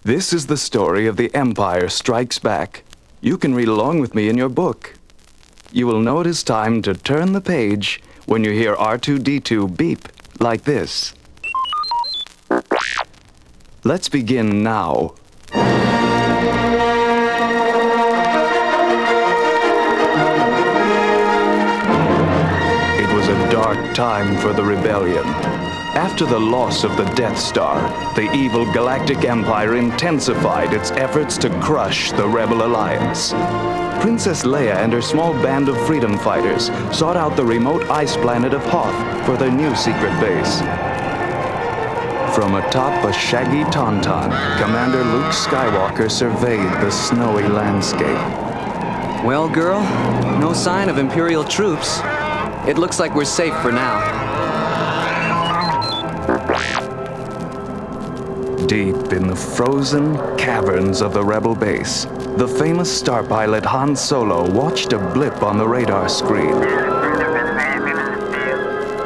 This is the story of the Empire Strikes Back. You can read along with me in your book. You will know it is time to turn the page when you hear R2-D2 beep like this. Let's begin now. It was a dark time for the rebellion. After the loss of the Death Star, the evil Galactic Empire intensified its efforts to crush the Rebel Alliance. Princess Leia and her small band of freedom fighters sought out the remote ice planet of Hoth for their new secret base. From atop a shaggy tauntaun, Commander Luke Skywalker surveyed the snowy landscape. Well, girl, no sign of Imperial troops. It looks like we're safe for now. Deep in the frozen caverns of the Rebel base, the famous star pilot Han Solo watched a blip on the radar screen.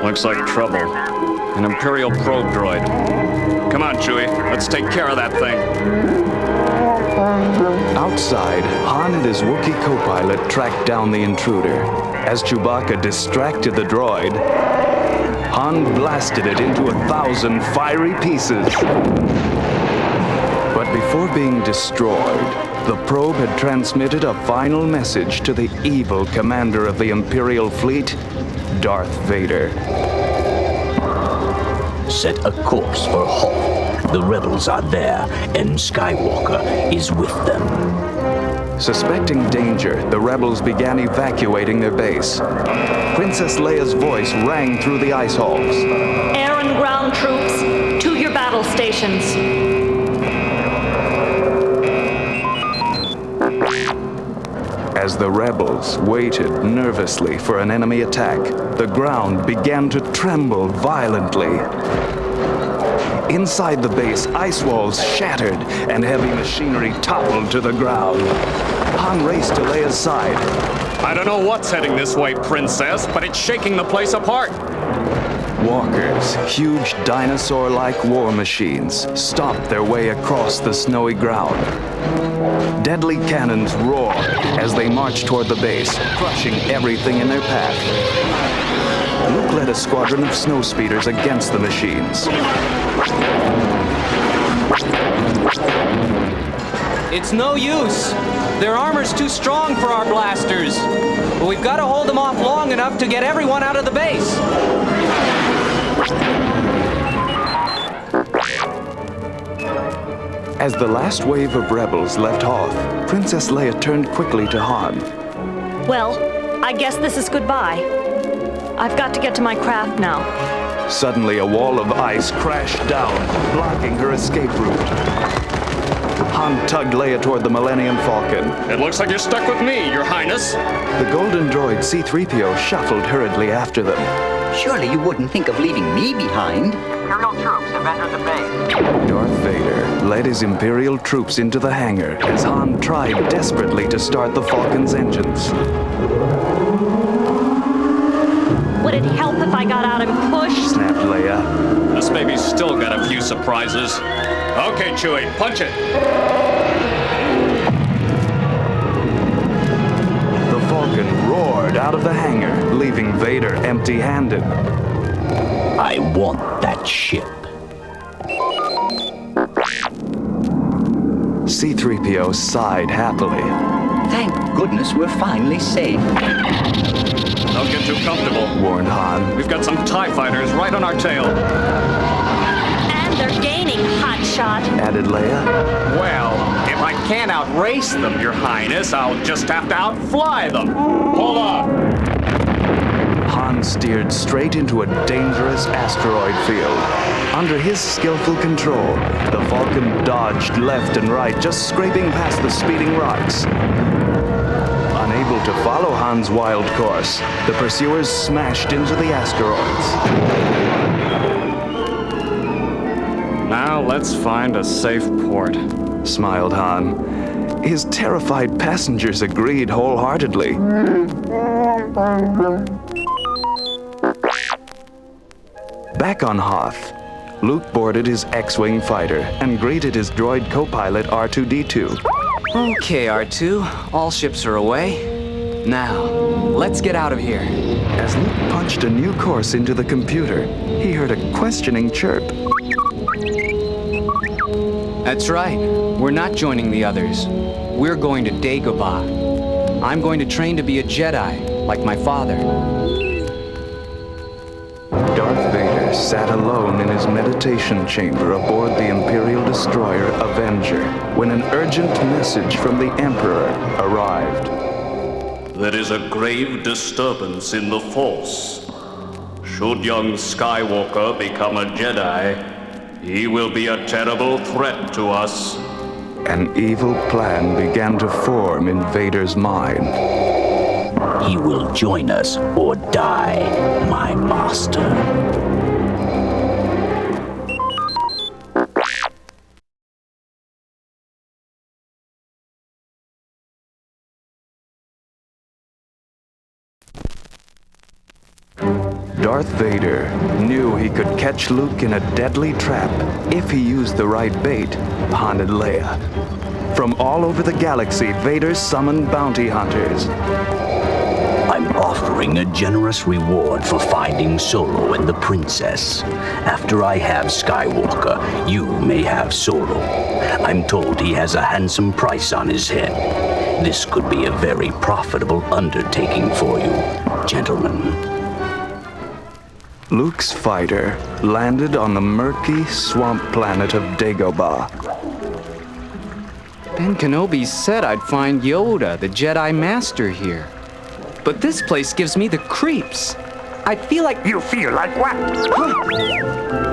Looks like trouble. An Imperial probe droid. Come on, Chewie. Let's take care of that thing. Outside, Han and his Wookiee co-pilot tracked down the intruder. As Chewbacca distracted the droid, Han blasted it into 1,000 fiery pieces. But before being destroyed, the probe had transmitted a final message to the evil commander of the Imperial fleet, Darth Vader. Set a course for Hoth. The rebels are there, and Skywalker is with them. Suspecting danger, the rebels began evacuating their base. Princess Leia's voice rang through the ice halls. Air and ground troops, to your battle stations. As the rebels waited nervously for an enemy attack, the ground began to tremble violently. Inside the base, ice walls shattered and heavy machinery toppled to the ground. Han raced to Leia's side. I don't know what's heading this way, Princess, but it's shaking the place apart. Walkers, huge dinosaur-like war machines, stomped their way across the snowy ground. Deadly cannons roared as they marched toward the base, crushing everything in their path. Luke led a squadron of snowspeeders against the machines. It's no use. Their armor's too strong for our blasters. But we've got to hold them off long enough to get everyone out of the base. As the last wave of rebels left Hoth, Princess Leia turned quickly to Han. Well, I guess this is goodbye. I've got to get to my craft now. Suddenly, a wall of ice crashed down, blocking her escape route. Han tugged Leia toward the Millennium Falcon. It looks like you're stuck with me, Your Highness. The golden droid C-3PO shuffled hurriedly after them. Surely you wouldn't think of leaving me behind. Imperial troops have entered the base. Darth Vader led his Imperial troops into the hangar as Han tried desperately to start the Falcon's engines. Would it help if I got out and pushed? Snapped Leia. This baby's still got a few surprises. Okay, Chewie, punch it. The Falcon roared out of the hangar, leaving Vader empty-handed. I want that ship. C-3PO sighed happily. Thank goodness we're finally safe. Don't get too comfortable, Warned Han. We've got some TIE fighters right on our tail. And they're gaining, hotshot. Added Leia. Well, if I can't outrace them, Your Highness, I'll just have to outfly them. Hold on. Han steered straight into a dangerous asteroid field. Under his skillful control, the Falcon dodged left and right, just scraping past the speeding rocks. Unable to follow Han's wild course, the pursuers smashed into the asteroids. Now let's find a safe port. Smiled Han. His terrified passengers agreed wholeheartedly. Back on Hoth, Luke boarded his X-Wing fighter and greeted his droid co-pilot R2-D2. Okay, R2. All ships are away. Now, let's get out of here. As Luke punched a new course into the computer, he heard a questioning chirp. That's right. We're not joining the others. We're going to Dagobah. I'm going to train to be a Jedi, like my father. Darth Vader sat alone in his meditation chamber aboard the Imperial destroyer Avenger when an urgent message from the Emperor arrived. There is a grave disturbance in the Force. Should young Skywalker become a Jedi, he will be a terrible threat to us. An evil plan began to form in Vader's mind. He will join us or die, my master. Darth Vader knew he could catch Luke in a deadly trap if he used the right bait, haunted Leia. From all over the galaxy, Vader summoned bounty hunters. I'm offering a generous reward for finding Solo and the princess. After I have Skywalker, you may have Solo. I'm told he has a handsome price on his head. This could be a very profitable undertaking for you, gentlemen. Luke's fighter landed on the murky swamp planet of Dagobah. Ben Kenobi said I'd find Yoda, the Jedi Master, here. But this place gives me the creeps. I feel like... You feel like what?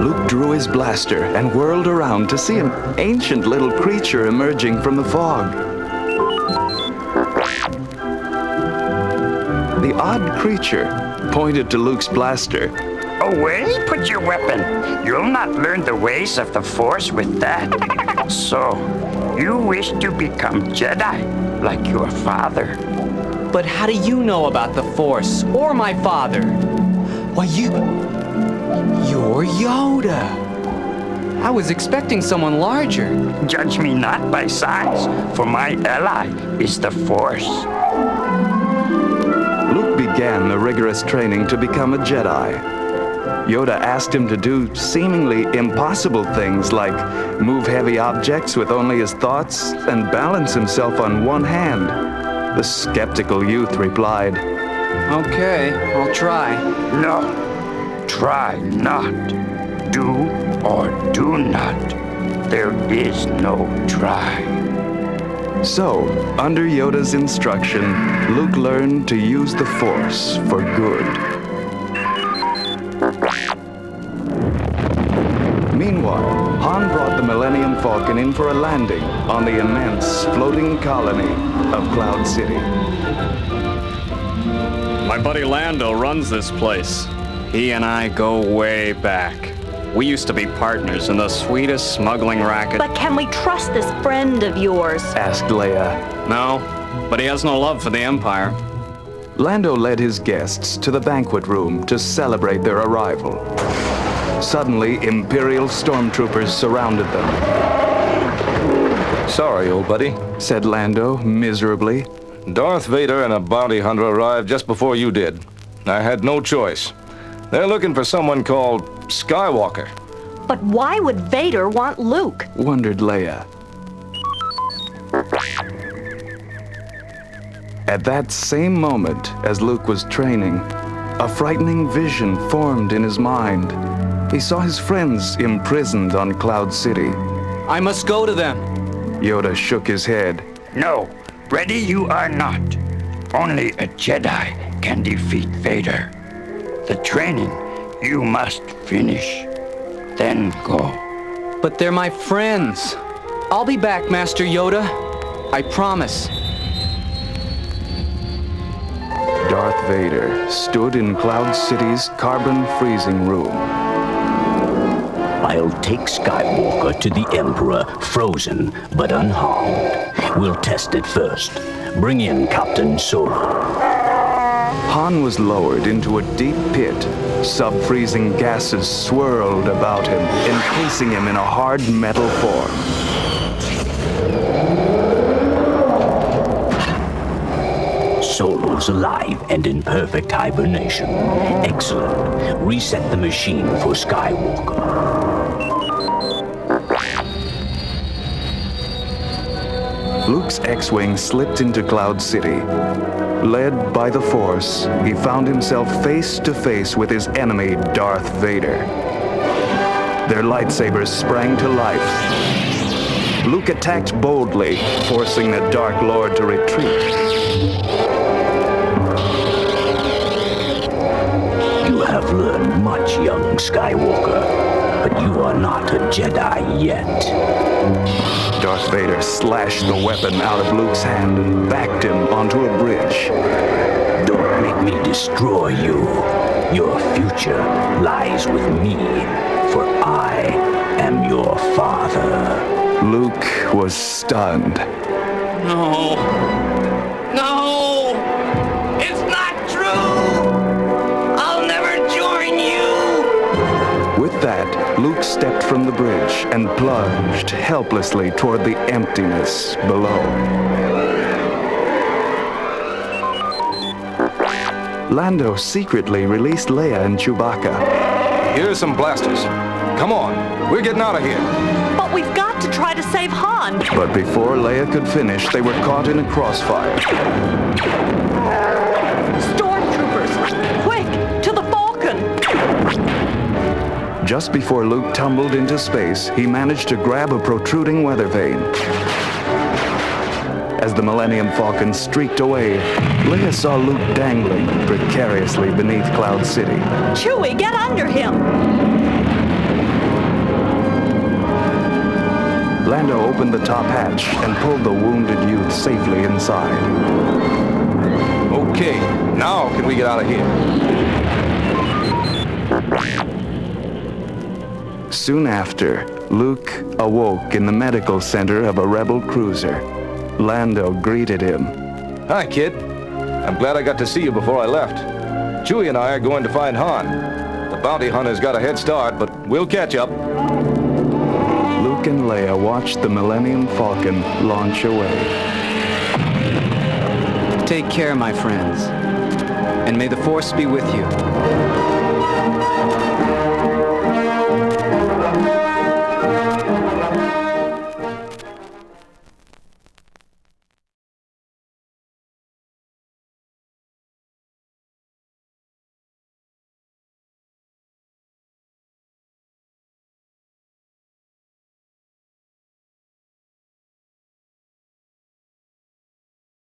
Luke drew his blaster and whirled around to see an ancient little creature emerging from the fog. The odd creature pointed to Luke's blaster. Away, put your weapon. You'll not learn the ways of the Force with that. So, you wish to become Jedi, like your father. But how do you know about the Force, or my father? Why, you're Yoda. I was expecting someone larger. Judge me not by size, for my ally is the Force. Luke began the rigorous training to become a Jedi. Yoda asked him to do seemingly impossible things like move heavy objects with only his thoughts and balance himself on one hand. The skeptical youth replied, Okay, I'll try. No, try not. Do or do not. There is no try. So, under Yoda's instruction, Luke learned to use the Force for good. Meanwhile, Han brought the Millennium Falcon in for a landing on the immense floating colony of Cloud City. My buddy Lando runs this place. He and I go way back. We used to be partners in the sweetest smuggling racket. But can we trust this friend of yours? Asked Leia. No, but he has no love for the Empire. Lando led his guests to the banquet room to celebrate their arrival. Suddenly, Imperial stormtroopers surrounded them. Sorry, old buddy, said Lando miserably. Darth Vader and a bounty hunter arrived just before you did. I had no choice. They're looking for someone called Skywalker. But why would Vader want Luke? Wondered Leia. At that same moment, as Luke was training, a frightening vision formed in his mind. He saw his friends imprisoned on Cloud City. I must go to them. Yoda shook his head. No, ready you are not. Only a Jedi can defeat Vader. The training you must finish, then go. But they're my friends. I'll be back, Master Yoda. I promise. Darth Vader stood in Cloud City's carbon freezing room. I'll take Skywalker to the Emperor, frozen but unharmed. We'll test it first. Bring in Captain Solo. Han was lowered into a deep pit. Sub-freezing gases swirled about him, encasing him in a hard metal form. Solo's alive and in perfect hibernation. Excellent. Reset the machine for Skywalker. Luke's X-Wing slipped into Cloud City. Led by the Force, he found himself face to face with his enemy, Darth Vader. Their lightsabers sprang to life. Luke attacked boldly, forcing the Dark Lord to retreat. You have learned much, young Skywalker, but you are not a Jedi yet. Darth Vader slashed the weapon out of Luke's hand and backed him onto a bridge. Don't make me destroy you. Your future lies with me, for I am your father. Luke was stunned. No. No! It's not true! I'll never join you! With that, Luke stepped from the bridge and plunged helplessly toward the emptiness below. Lando secretly released Leia and Chewbacca. Here's some blasters. Come on, we're getting out of here. But we've got to try to save Han. But before Leia could finish, they were caught in a crossfire. Stormtroopers! Quick! To the Falcon! Just before Luke tumbled into space, he managed to grab a protruding weather vane. As the Millennium Falcon streaked away, Leia saw Luke dangling precariously beneath Cloud City. Chewie, get under him! Lando opened the top hatch and pulled the wounded youth safely inside. Okay, now can we get out of here? Soon after, Luke awoke in the medical center of a rebel cruiser. Lando greeted him. Hi, kid. I'm glad I got to see you before I left. Chewie and I are going to find Han. The bounty hunter's got a head start, but we'll catch up. Luke and Leia watched the Millennium Falcon launch away. Take care, my friends. And may the Force be with you.